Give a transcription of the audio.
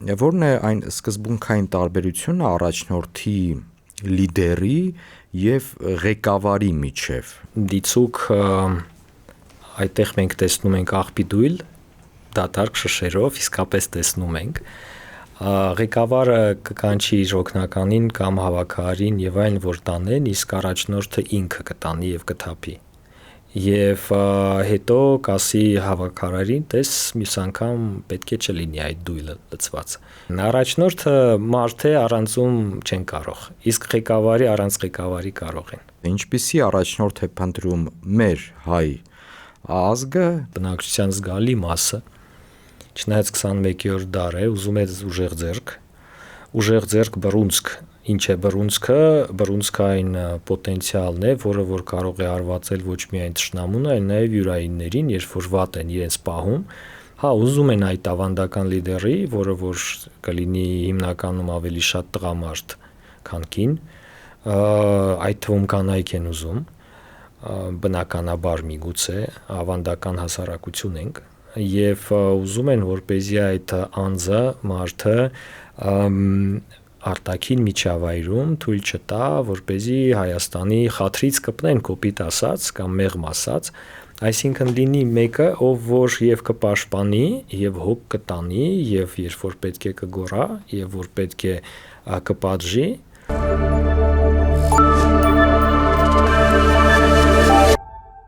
Որն է այն սկզբունքային տարբերությունը առաջնորդի, լիդերի եւ ղեկավարի միջև։ Դիցուք այդտեղ մենք տեսնում ենք աղբի դույլ, դատարկ շշերով իսկապես տեսնում ենք։ Ղեկավարը կկանչի իր օգնականին կամ հավաքարին եւ այն որ տանեն, իսկ առաջնորդը ինքը կտանի եւ կթափի։ Եվ հետո կասի հավաքարարին, տես մյուս անգամ պետք է չլինի այդ դույլը լցված։ Առաջնորդը մարդ է, առանցում չեն կարող, իսկ ղեկավարի առանց ղեկավարի կարող են։ Ինչպիսի առաջնորդ է փնտրում մեր հայ ազգը, բնակչության զգալի մասը, չնայած 21-րդ դար է, ուզում է ուժեղ ձեռք բռունցք։ Ինչ է բռունցքը։ Բռունցքը այն պոտենցիալն է, որը որ կարող է արվածել ոչ միայն թշնամուն, այլ նաև յուրայիններին, երբ որ վատ են իրենց պահում, ուզում են այդ ավանդական լիդերի, որը որ կլինի հիմնականում ավելի շատ տղամարդ, քան կին, այդ թվում կանայք են ուզում, բնականաբար միգուցե ավանդական հասարակություն ենք, եւ ուզում են, որպեսզի այդ անձը, մարդը արտաքին միջավայրում թույլ չտա, որպեսզի Հայաստանի խաթրից կպնեն, կոպիտ ասած կամ մեղմ ասած, այսինքն լինի մեկը, ով որ եւ կպաշտպանի, եւ հոգ կտանի, եւ երբ որ պետք է կգոռա, եւ որ պետք է կպատժի։